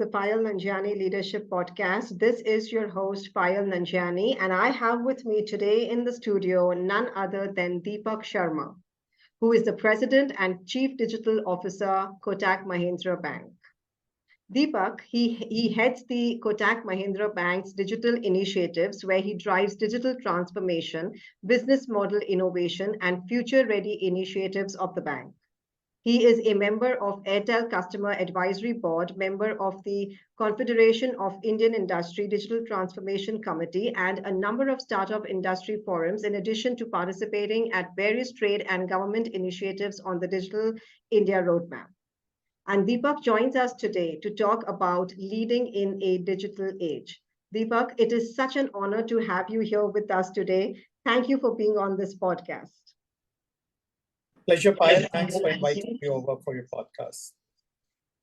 the Payal Nanjiani Leadership Podcast. This is your host, Payal Nanjiani, and I have with me today in the studio none other than Deepak Sharma, who is the President and Chief Digital Officer, Kotak Mahindra Bank. Deepak, he heads the Kotak Mahindra Bank's digital initiatives, where he drives digital transformation, business model innovation, and future ready initiatives of the bank. He is a member of Airtel Customer Advisory Board, member of the Confederation of Indian Industry Digital Transformation Committee, and a number of startup industry forums, in addition to participating at various trade and government initiatives on the Digital India Roadmap. And Deepak joins us today to talk about leading in a digital age. Deepak, it is such an honor to have you here with us today. Thank you for being on this podcast. Pleasure, Payal. Thanks for inviting me over for your podcast.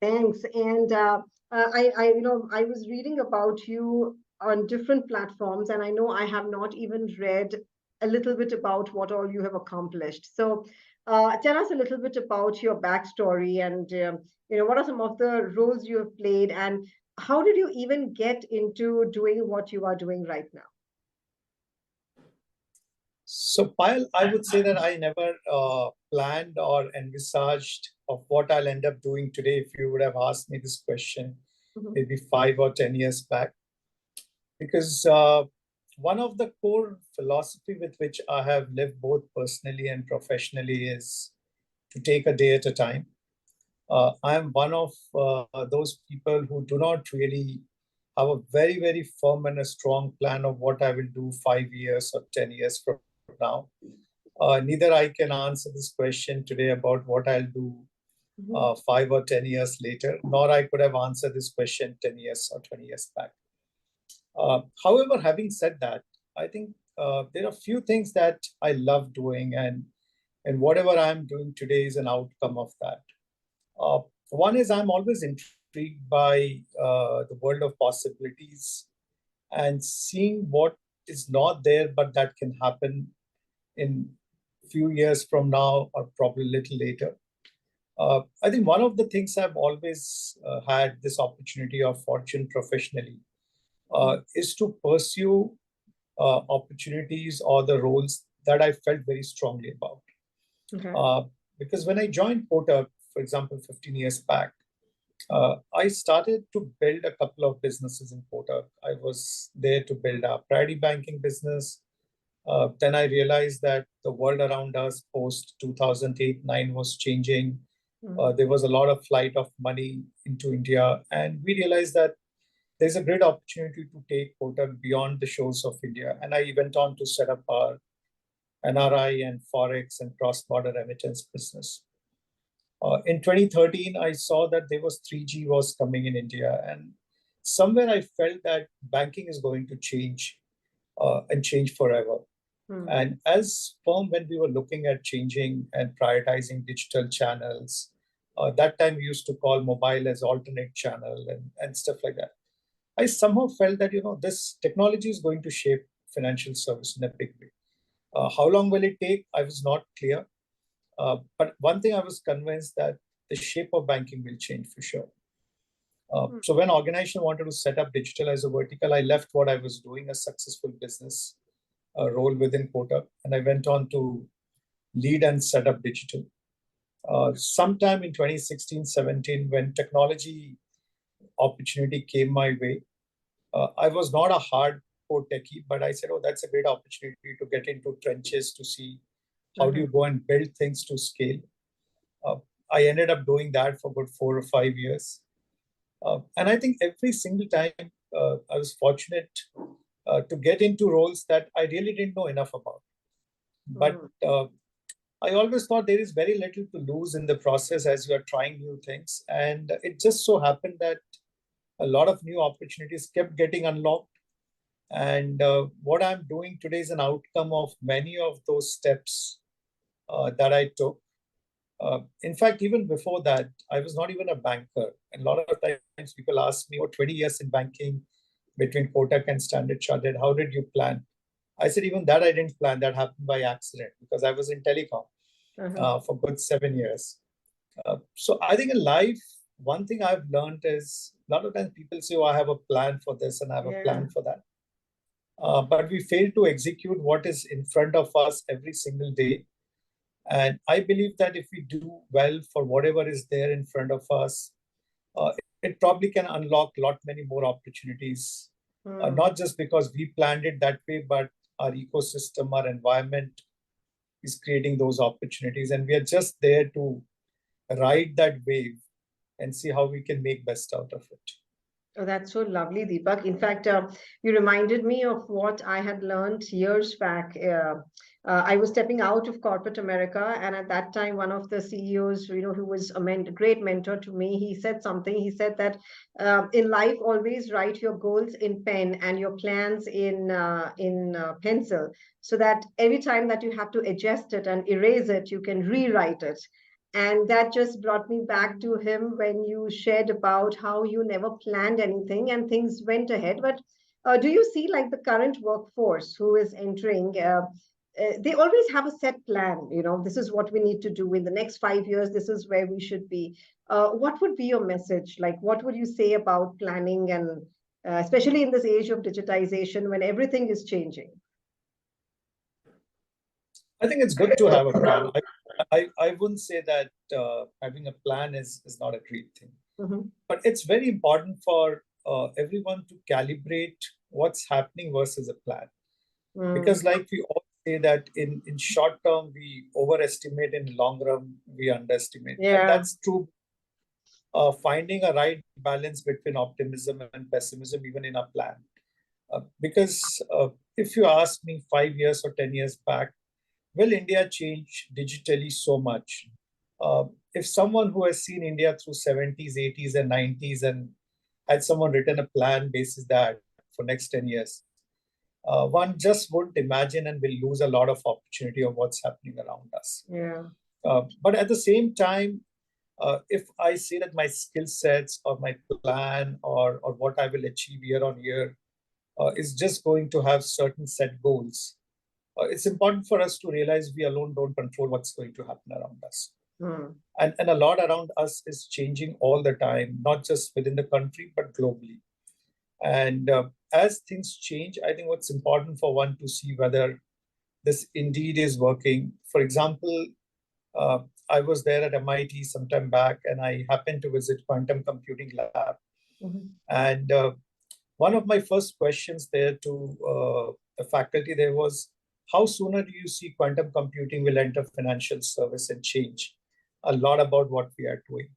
Thanks. And I was reading about you on different platforms, and I know I have not even read a little bit about what all you have accomplished. So, tell us a little bit about your backstory, and what are some of the roles you have played, and how did you even get into doing what you are doing right now? So, Payal, I would say that I never planned or envisaged of what I'll end up doing today if you would have asked me this question maybe 5 or 10 years back. Because one of the core philosophy with which I have lived both personally and professionally is to take a day at a time. I am one of those people who do not really have a very, very firm and a strong plan of what I will do 5 years or 10 years from now. Neither I can answer this question today about what I'll do 5 or 10 years later, nor I could have answered this question 10 years or 20 years back. However, having said that, I think there are a few things that I love doing, and whatever I'm doing today is an outcome of that. One is I'm always intrigued by the world of possibilities and seeing what is not there, but that can happen in a few years from now or probably a little later. I think one of the things I've always had this opportunity of fortune professionally is to pursue opportunities or the roles that I felt very strongly about. Okay. Because when I joined Kotak, for example, 15 years back, I started to build a couple of businesses in Kotak. I was there to build a priority banking business. Then I realized that the world around us post 2008-9 was changing. There was a lot of flight of money into India. And we realized that there's a great opportunity to take Kotak beyond the shores of India. And I went on to set up our NRI and Forex and cross-border remittance business. In 2013, I saw that there was 3G was coming in India. And somewhere I felt that banking is going to change and change forever. And as firm, when we were looking at changing and prioritizing digital channels, that time we used to call mobile as alternate channel and stuff like that. I somehow felt that, this technology is going to shape financial service in a big way. How long will it take? I was not clear. But one thing I was convinced that the shape of banking will change for sure. So when organization wanted to set up digital as a vertical, I left what I was doing, a successful business role within Kotak, and I went on to lead and set up digital. Sometime in 2016-17, when technology opportunity came my way, I was not a hardcore techie, but I said, that's a great opportunity to get into trenches to see how do you go and build things to scale. I ended up doing that for about 4 or 5 years. And I think every single time I was fortunate to get into roles that I really didn't know enough about. But I always thought there is very little to lose in the process as you are trying new things. And it just so happened that a lot of new opportunities kept getting unlocked. And what I'm doing today is an outcome of many of those steps that I took. In fact, even before that, I was not even a banker. And a lot of times people ask me, 20 years in banking between Kotak and Standard Chartered, how did you plan? I said, even that I didn't plan. That happened by accident because I was in telecom for good 7 years. So I think in life, one thing I've learned is a lot of times people say, oh, I have a plan for this and I have a plan for that. But we fail to execute what is in front of us every single day. And I believe that if we do well for whatever is there in front of us, it probably can unlock a lot many more opportunities. Not just because we planned it that way, but our ecosystem, our environment is creating those opportunities. And we are just there to ride that wave and see how we can make best out of it. Oh, that's so lovely, Deepak. In fact, you reminded me of what I had learned years back. I was stepping out of corporate America, and at that time, one of the CEOs, who was a great mentor to me, he said something. He said that in life, always write your goals in pen and your plans in pencil, so that every time that you have to adjust it and erase it, you can rewrite it. And that just brought me back to him when you shared about how you never planned anything and things went ahead. But do you see, like, the current workforce who is entering, they always have a set plan, this is what we need to do in the next 5 years, this is where we should be. What would be your message? Like, what would you say about planning, and especially in this age of digitization when everything is changing? I think it's good to have a plan. I wouldn't say that having a plan is not a great thing. But it's very important for everyone to calibrate what's happening versus a plan. Because like we all say that in short term, we overestimate, in long run, we underestimate. And that's true. Finding a right balance between optimism and pessimism, even in a plan. Because if you ask me 5 years or 10 years back, will India change digitally so much? If someone who has seen India through 70s, 80s, and 90s and had someone written a plan basis that for next 10 years, one just wouldn't imagine and will lose a lot of opportunity of what's happening around us. But at the same time, if I say that my skill sets or my plan or what I will achieve year on year is just going to have certain set goals, it's important for us to realize we alone don't control what's going to happen around us. And a lot around us is changing all the time, not just within the country, but globally. And as things change, I think what's important for one to see whether this indeed is working. For example, I was there at MIT some time back, and I happened to visit quantum computing lab. And one of my first questions there to the faculty there was, how sooner do you see quantum computing will enter financial service and change a lot about what we are doing?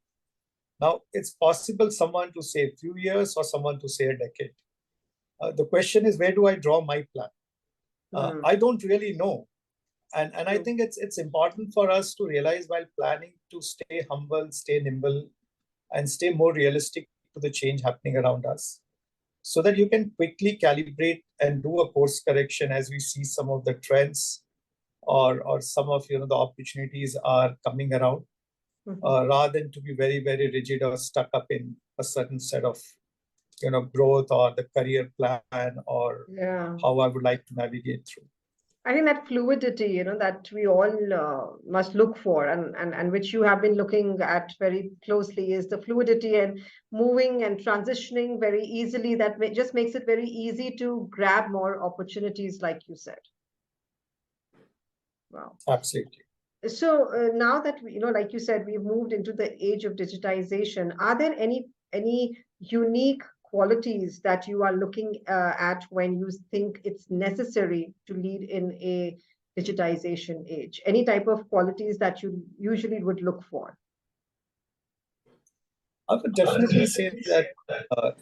Now, it's possible someone to say a few years or someone to say a decade. The question is, where do I draw my plan? I don't really know. And I think it's important for us to realize while planning to stay humble, stay nimble, and stay more realistic to the change happening around us, so that you can quickly calibrate and do a course correction as we see some of the trends or some of the opportunities are coming around, rather than to be very, very rigid or stuck up in a certain set of growth or the career plan or how I would like to navigate through. I think that fluidity, that we all must look for, and which you have been looking at very closely, is the fluidity and moving and transitioning very easily. That just makes it very easy to grab more opportunities, like you said. Wow. Absolutely. So now that like you said, we've moved into the age of digitization, are there any unique qualities that you are looking at when you think it's necessary to lead in a digitization age? Any type of qualities that you usually would look for? I would definitely say that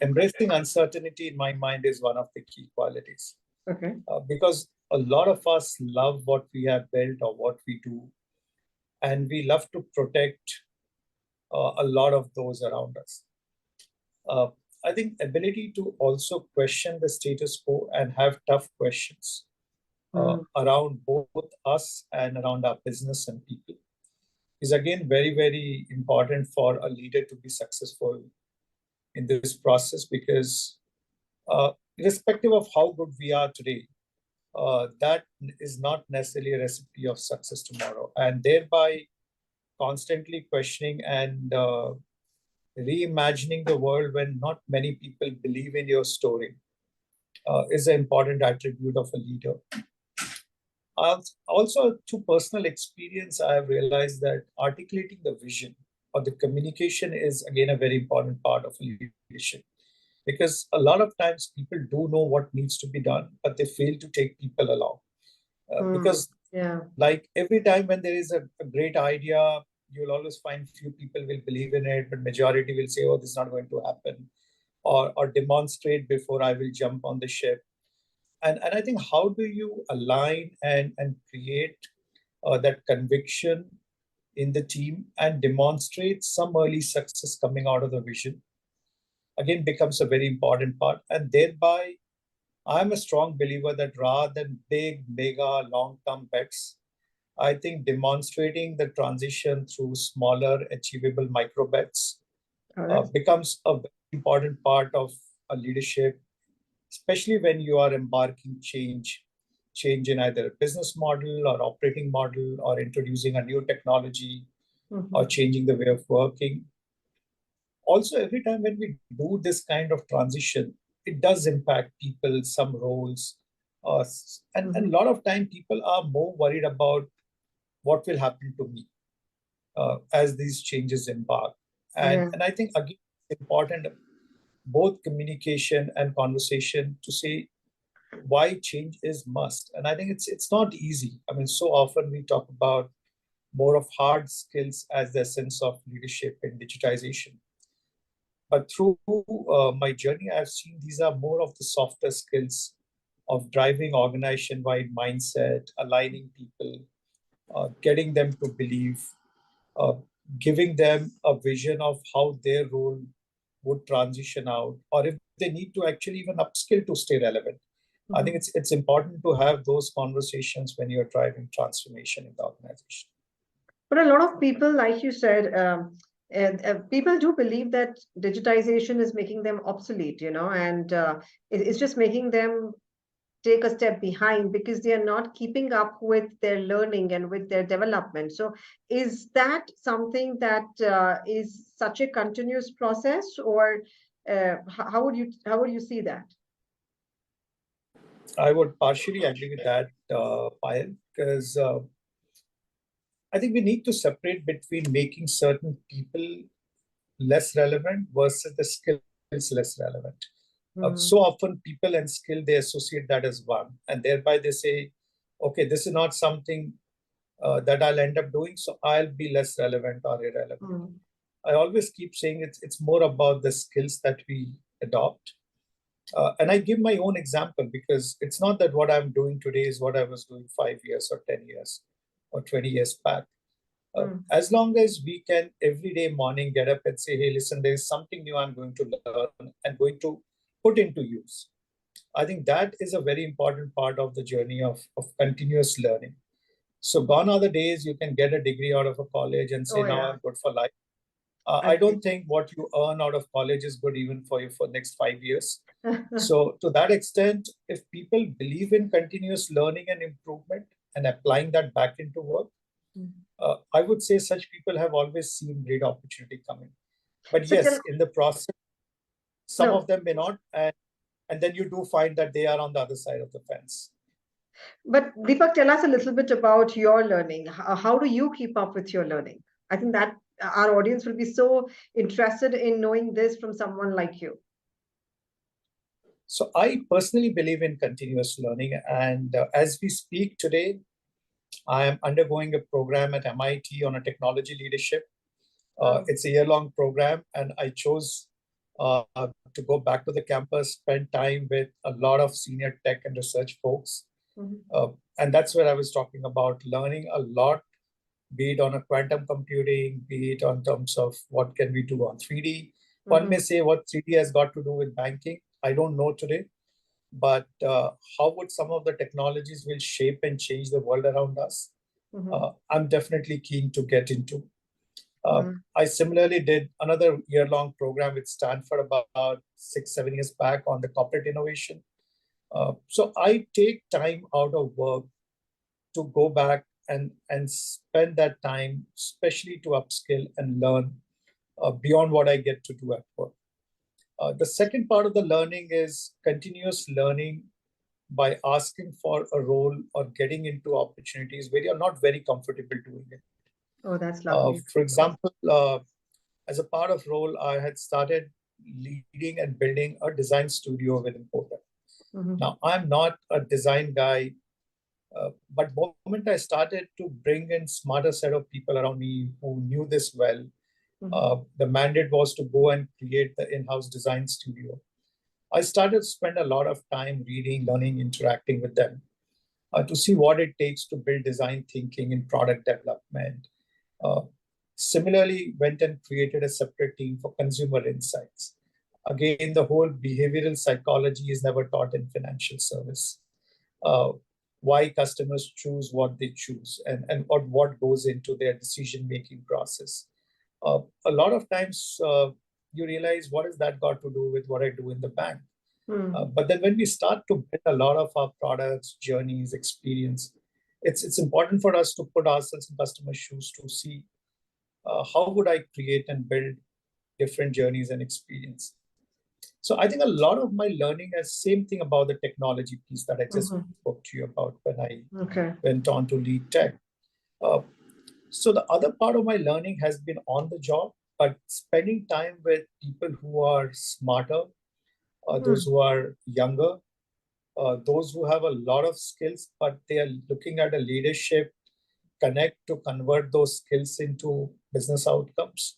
embracing uncertainty in my mind is one of the key qualities. Okay. Because a lot of us love what we have built or what we do, and we love to protect a lot of those around us. I think ability to also question the status quo and have tough questions around both us and around our business and people is again very, very important for a leader to be successful in this process, because irrespective of how good we are today, that is not necessarily a recipe of success tomorrow. And thereby constantly questioning and reimagining the world when not many people believe in your story is an important attribute of a leader. Also, through personal experience, I have realized that articulating the vision or the communication is again a very important part of leadership. Because a lot of times people do know what needs to be done, but they fail to take people along. Because like every time when there is a great idea, you'll always find few people will believe in it, but majority will say, oh, this is not going to happen, or demonstrate before I will jump on the ship. And I think how do you align and create that conviction in the team and demonstrate some early success coming out of the vision, again becomes a very important part. And thereby, I'm a strong believer that rather than big, mega, long-term bets, I think demonstrating the transition through smaller, achievable micro bets becomes a very important part of a leadership, especially when you are embarking change in either a business model or operating model, or introducing a new technology, or changing the way of working. Also, every time when we do this kind of transition, it does impact people, some roles, and a lot of time people are more worried about what will happen to me as these changes embark. And I think again, it's important both communication and conversation to say why change is must. And I think it's not easy. I mean, so often we talk about more of hard skills as the sense of leadership and digitization. But through my journey, I've seen these are more of the softer skills of driving organization-wide mindset, aligning people, getting them to believe, uh, giving them a vision of how their role would transition out, or if they need to actually even upskill to stay relevant. I think it's important to have those conversations when you're driving transformation in the organization. But a lot of people, like you said, people do believe that digitization is making them obsolete, and it's just making them take a step behind because they are not keeping up with their learning and with their development. So is that something that is such a continuous process, or how would you see that? I would partially agree with that, Payal, because I think we need to separate between making certain people less relevant versus the skills less relevant. So often people and skill, they associate that as one, and thereby they say, okay, this is not something that I'll end up doing, so I'll be less relevant or irrelevant. I always keep saying it's more about the skills that we adopt. And I give my own example, because it's not that what I'm doing today is what I was doing 5 years or 10 years or 20 years back. As long as we can every day morning get up and say, hey, listen, there is something new I'm going to learn and going to put into use. I think that is a very important part of the journey of continuous learning. So gone are the days you can get a degree out of a college and say, now I'm good for life. I don't think what you earn out of college is good even for you for next 5 years. So to that extent, if people believe in continuous learning and improvement and applying that back into work, I would say such people have always seen great opportunity coming. But yes, in the process, some of them may not. And then you do find that they are on the other side of the fence. But Deepak, tell us a little bit about your learning. How do you keep up with your learning? I think that our audience will be so interested in knowing this from someone like you. So I personally believe in continuous learning. And as we speak today, I am undergoing a program at MIT on a technology leadership. It's a year-long program, and I chose to go back to the campus, spend time with a lot of senior tech and research folks. And that's where I was talking about learning a lot, be it on a quantum computing, be it on terms of what can we do on 3D. One may say what 3D has got to do with banking. I don't know today. But how would some of the technologies will shape and change the world around us? I'm definitely keen to get into. I similarly did another year-long program with Stanford about 6-7 years back on the corporate innovation. So I take time out of work to go back and spend that time, especially to upskill and learn beyond what I get to do at work. The second part of the learning is continuous learning by asking for a role or getting into opportunities where you're not very comfortable doing it. Oh, that's lovely. For example, as a part of role, I had started leading and building a design studio within Kotak. Now, I'm not a design guy, but the moment I started to bring in smarter set of people around me who knew this well, the mandate was to go and create the in-house design studio. I started to spend a lot of time reading, learning, interacting with them to see what it takes to build design thinking in product development. Similarly, went and created a separate team for consumer insights. Again, the whole behavioral psychology is never taught in financial service. Why customers choose what they choose and what goes into their decision-making process. A lot of times you realize, what has that got to do with what I do in the bank? But then when we start to build a lot of our products, journeys, experience, it's important for us to put ourselves in customer shoes to see how would I create and build different journeys and experience. So I think a lot of my learning is same thing about the technology piece that I just spoke to you about when I went on to lead tech. So the other part of my learning has been on the job, but spending time with people who are smarter, those who are younger, those who have a lot of skills, but they are looking at a leadership connect to convert those skills into business outcomes.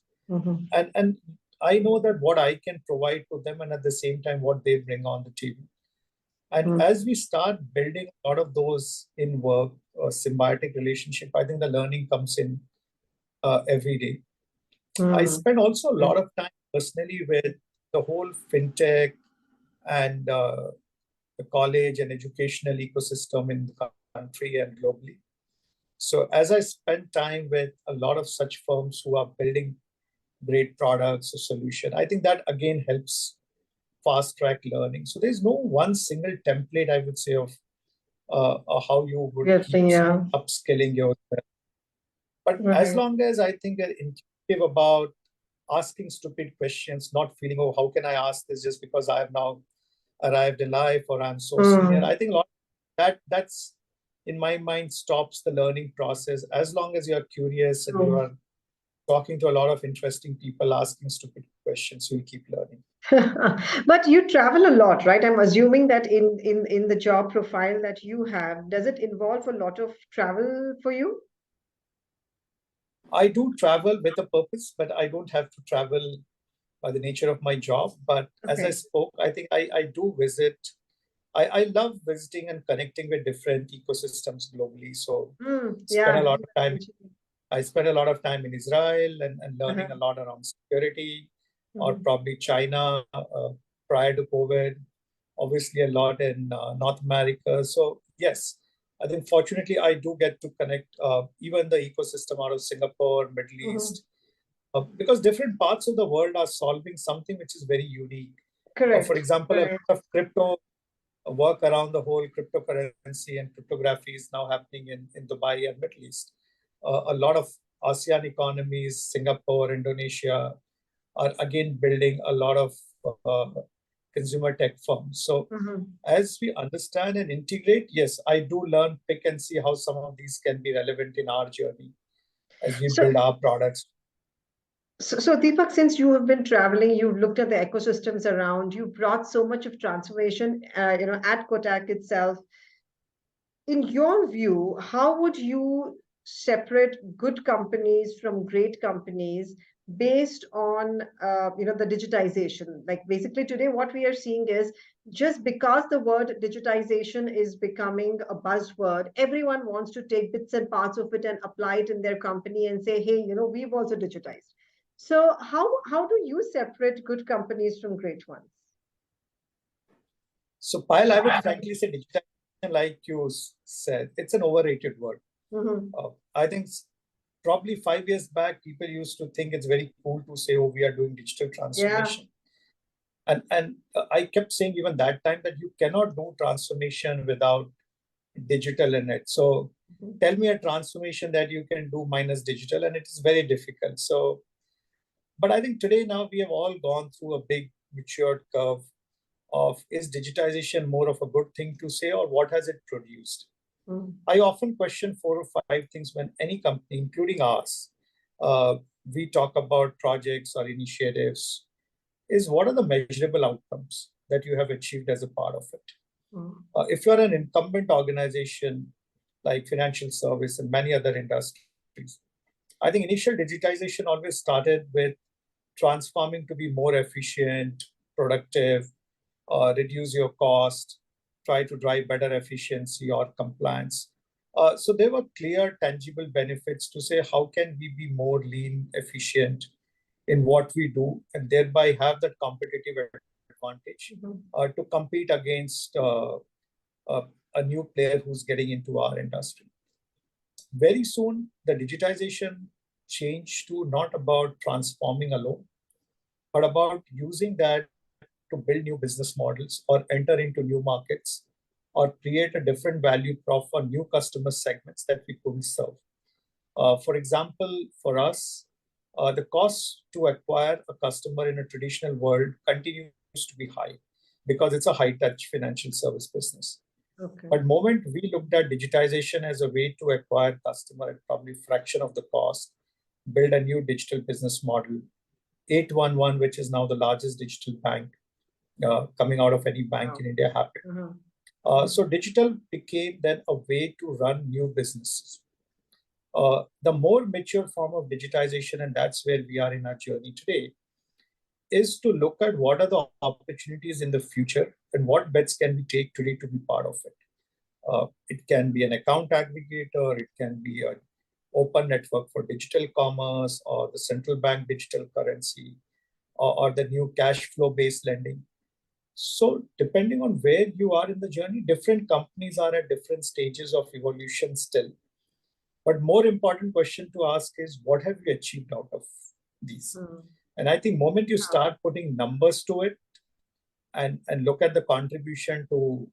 And I know that what I can provide to them and at the same time what they bring on the table. And as we start building a lot of those in work, symbiotic relationship, I think the learning comes in every day. I spend also a lot of time personally with the whole fintech and the college and educational ecosystem in the country and globally. So as I spend time with a lot of such firms who are building great products or solution, I think that again helps fast track learning. So there's no one single template, I would say, of how you would keep upskilling yourself. But as long as I think you're intuitive about asking stupid questions, not feeling, oh, how can I ask this just because I have now arrived in life or I'm so senior. I think a lot that's in my mind stops the learning process. As long as you're curious and you are talking to a lot of interesting people, asking stupid questions, you'll keep learning. But you travel a lot, right? I'm assuming that in the job profile that you have, does it involve a lot of travel for you? I do travel with a purpose, but I don't have to travel by the nature of my job. But as I spoke, I think I do visit. I love visiting and connecting with different ecosystems globally. So spend a lot of time. I spent a lot of time in Israel and learning a lot around security, or probably China prior to COVID. Obviously, a lot in North America. So yes, I think fortunately I do get to connect even the ecosystem out of Singapore, Middle East, because different parts of the world are solving something which is very unique. For example, a lot of crypto work around the whole cryptocurrency and cryptography is now happening in Dubai and Middle East. A lot of ASEAN economies, Singapore, Indonesia, are again building a lot of consumer tech firms. So as we understand and integrate, yes, I do learn, pick and see how some of these can be relevant in our journey as we build our products. So Deepak, since you have been traveling, you've looked at the ecosystems around, you brought so much of transformation, at Kotak itself. In your view, how would you separate good companies from great companies based on the digitization? Like basically today, what we are seeing is just because the word digitization is becoming a buzzword, everyone wants to take bits and parts of it and apply it in their company and say, hey, we've also digitized. So how do you separate good companies from great ones? So Payal, I would frankly say digitization, like you said, it's an overrated word. I think probably 5 years back, people used to think it's very cool to say, oh, we are doing digital transformation. And I kept saying even that time that you cannot do transformation without digital in it. So tell me a transformation that you can do minus digital, and it is very difficult. So But I think today now we have all gone through a big matured curve of, is digitization more of a good thing to say, or what has it produced? I often question 4 or 5 things when any company, including ours, we talk about projects or initiatives, is what are the measurable outcomes that you have achieved as a part of it? If you're an incumbent organization like financial service and many other industries, I think initial digitization always started with transforming to be more efficient, productive, reduce your cost, try to drive better efficiency or compliance. So there were clear, tangible benefits to say, how can we be more lean, efficient in what we do, and thereby have that competitive advantage to compete against a new player who's getting into our industry. Very soon, the digitization changed to not about transforming alone, but about using that to build new business models or enter into new markets or create a different value prop for new customer segments that we couldn't serve. For example, for us, the cost to acquire a customer in a traditional world continues to be high because it's a high-touch financial service business. Okay. But the moment we looked at digitization as a way to acquire customer at probably a fraction of the cost, build a new digital business model, 811, which is now the largest digital bank coming out of any bank in India, happened. So digital became then a way to run new businesses. The more mature form of digitization, and that's where we are in our journey today, is to look at what are the opportunities in the future and what bets can we take today to be part of it. It can be an account aggregator, it can be an open network for digital commerce, or the central bank digital currency, or the new cash flow based lending. So depending on where you are in the journey, different companies are at different stages of evolution still. But more important question to ask is, what have you achieved out of these? And I think the moment you start putting numbers to it and look at the contribution to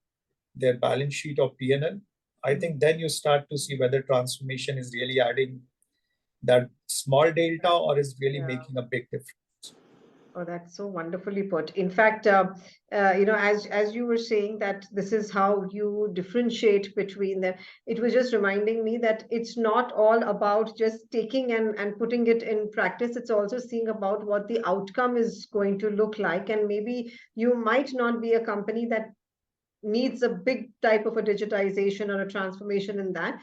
their balance sheet or P&L, I think then you start to see whether transformation is really adding that small delta or is really making a big difference. Oh, that's so wonderfully put. In fact, as you were saying that this is how you differentiate between them, it was just reminding me that it's not all about just taking and putting it in practice. It's also seeing about what the outcome is going to look like. And maybe you might not be a company that needs a big type of a digitization or a transformation in that,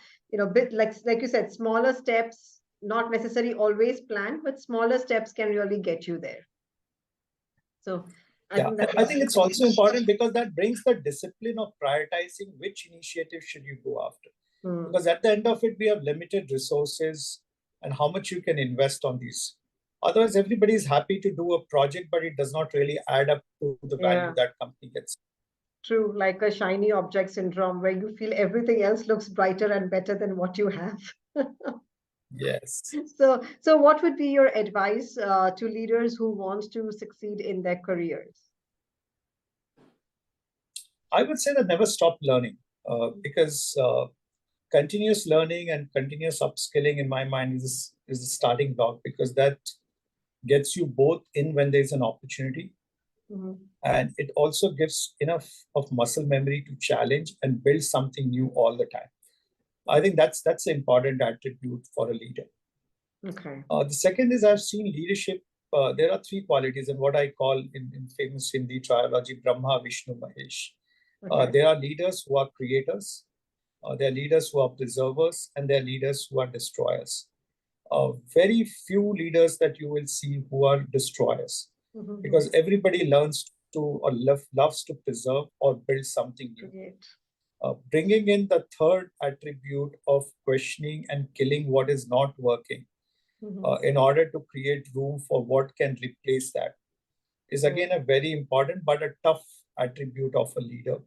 bit like you said, smaller steps, not necessarily always planned, but smaller steps can really get you there. So I think it's also important because that brings the discipline of prioritizing which initiative should you go after. Because at the end of it, we have limited resources and how much you can invest on these. Otherwise, everybody is happy to do a project, but it does not really add up to the value that company gets. True, like a shiny object syndrome where you feel everything else looks brighter and better than what you have. Yes. So what would be your advice to leaders who want to succeed in their careers? I would say that never stop learning because continuous learning and continuous upskilling, in my mind, is the starting block, because that gets you both in when there's an opportunity. And it also gives enough of muscle memory to challenge and build something new all the time. I think that's an important attribute for a leader. Okay. The second is, I've seen leadership. There are 3 qualities, and what I call in famous Hindi trilogy, Brahma, Vishnu, Mahesh. Okay. There are leaders who are creators, there are leaders who are preservers, and there are leaders who are destroyers. Very few leaders that you will see who are destroyers, because everybody learns to or loves to preserve or build something new. Bringing in the third attribute of questioning and killing what is not working in order to create room for what can replace that is again a very important but a tough attribute of a leader.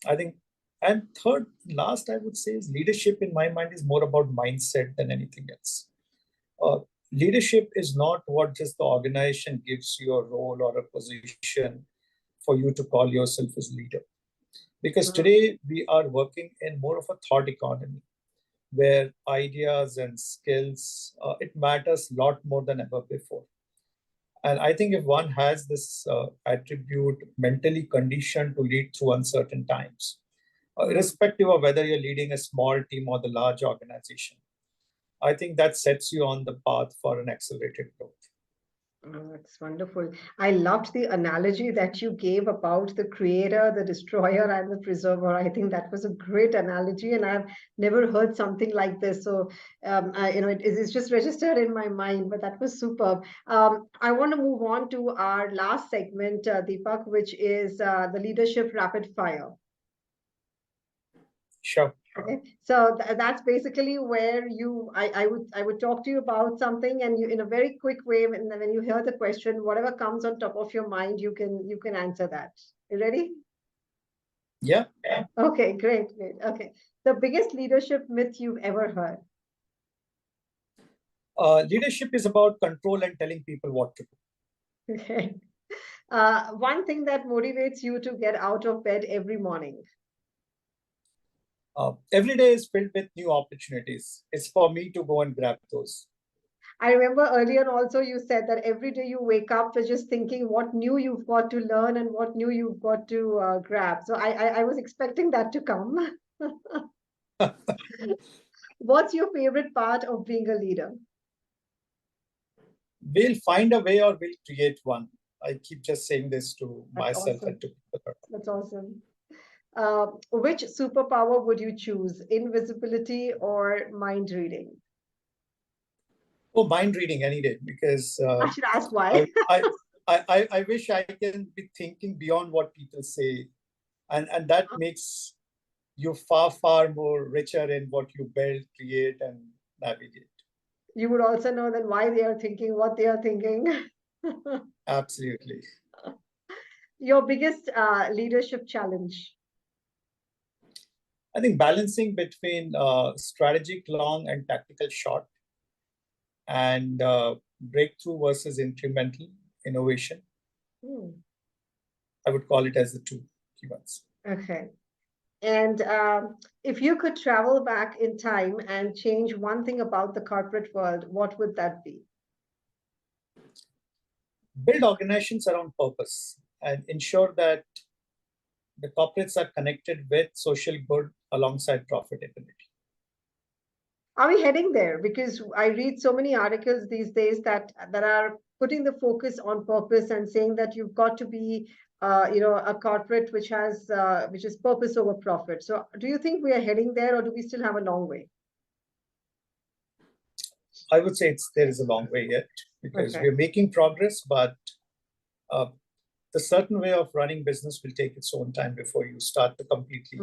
I think, and third, last, I would say, is leadership in my mind is more about mindset than anything else. Leadership is not what just the organization gives you a role or a position for you to call yourself as leader. Because today we are working in more of a thought economy. where ideas and skills, it matters a lot more than ever before. And I think if one has this attribute mentally conditioned to lead through uncertain times, irrespective of whether you're leading a small team or the large organization, I think that sets you on the path for an accelerated growth. Oh, that's wonderful. I loved the analogy that you gave about the creator, the destroyer, and the preserver. I think that was a great analogy, and I've never heard something like this. So, it's just registered in my mind, but that was superb. I want to move on to our last segment, Deepak, which is the leadership rapid fire. Sure. Okay, so that's basically where I would talk to you about something, and you in a very quick way, and when you hear the question, whatever comes on top of your mind, you can answer that. You ready? Yeah. Okay, great. Okay, the biggest leadership myth you've ever heard. Leadership is about control and telling people what to do. Okay. One thing that motivates you to get out of bed every morning. Every day is filled with new opportunities. It's for me to go and grab those. I remember earlier also you said that every day you wake up to just thinking what new you've got to learn and what new you've got to grab. So I was expecting that to come. What's your favorite part of being a leader? We'll find a way or we'll create one. I keep just saying this to myself Awesome. and to people. That's awesome. Which superpower would you choose? Invisibility or mind reading? Oh, mind reading any day, because I should ask why. I wish I can be thinking beyond what people say, and that makes you far, far more richer in what you build, create, and navigate. You would also know then why they are thinking what they are thinking. Absolutely. Your biggest leadership challenge? I think balancing between strategic long and tactical short, and breakthrough versus incremental innovation. I would call it as the two keywords. Okay. And if you could travel back in time and change one thing about the corporate world, what would that be? Build organizations around purpose and ensure that the corporates are connected with social good alongside profitability. Are we heading there? Because I read so many articles these days that are putting the focus on purpose and saying that you've got to be a corporate which is purpose over profit. So do you think we are heading there, or do we still have a long way? I would say there is a long way yet, because we're making progress, but the certain way of running business will take its own time before you start to completely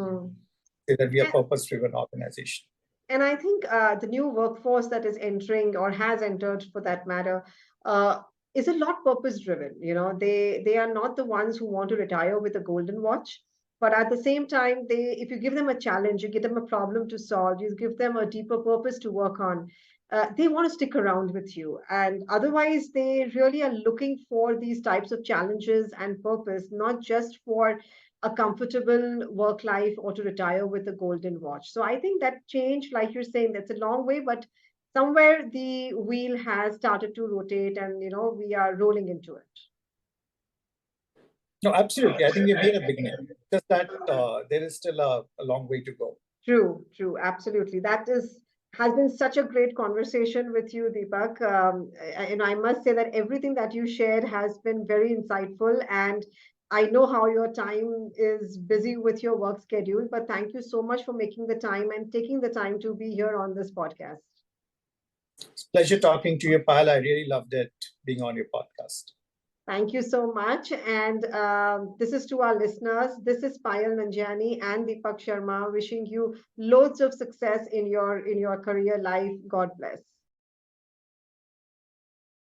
say that we are a purpose-driven organization. And I think the new workforce that is entering, or has entered for that matter, is a lot purpose driven. They are not the ones who want to retire with a golden watch, but at the same time, if you give them a challenge, you give them a problem to solve, you give them a deeper purpose to work on, they want to stick around with you. And otherwise, they really are looking for these types of challenges and purpose, not just for a comfortable work life or to retire with a golden watch. So I think that change, like you're saying, that's a long way, but somewhere the wheel has started to rotate, and we are rolling into it. No, absolutely. I think we made a beginning. Just that there is still a long way to go. True, absolutely. Has been such a great conversation with you, Deepak. And I must say that everything that you shared has been very insightful, and I know how your time is busy with your work schedule, but thank you so much for making the time and taking the time to be here on this podcast. It's a pleasure talking to you, Payal. I really loved it being on your podcast. Thank you so much. And this is to our listeners. This is Payal Nanjiani and Deepak Sharma wishing you loads of success in your career life. God bless.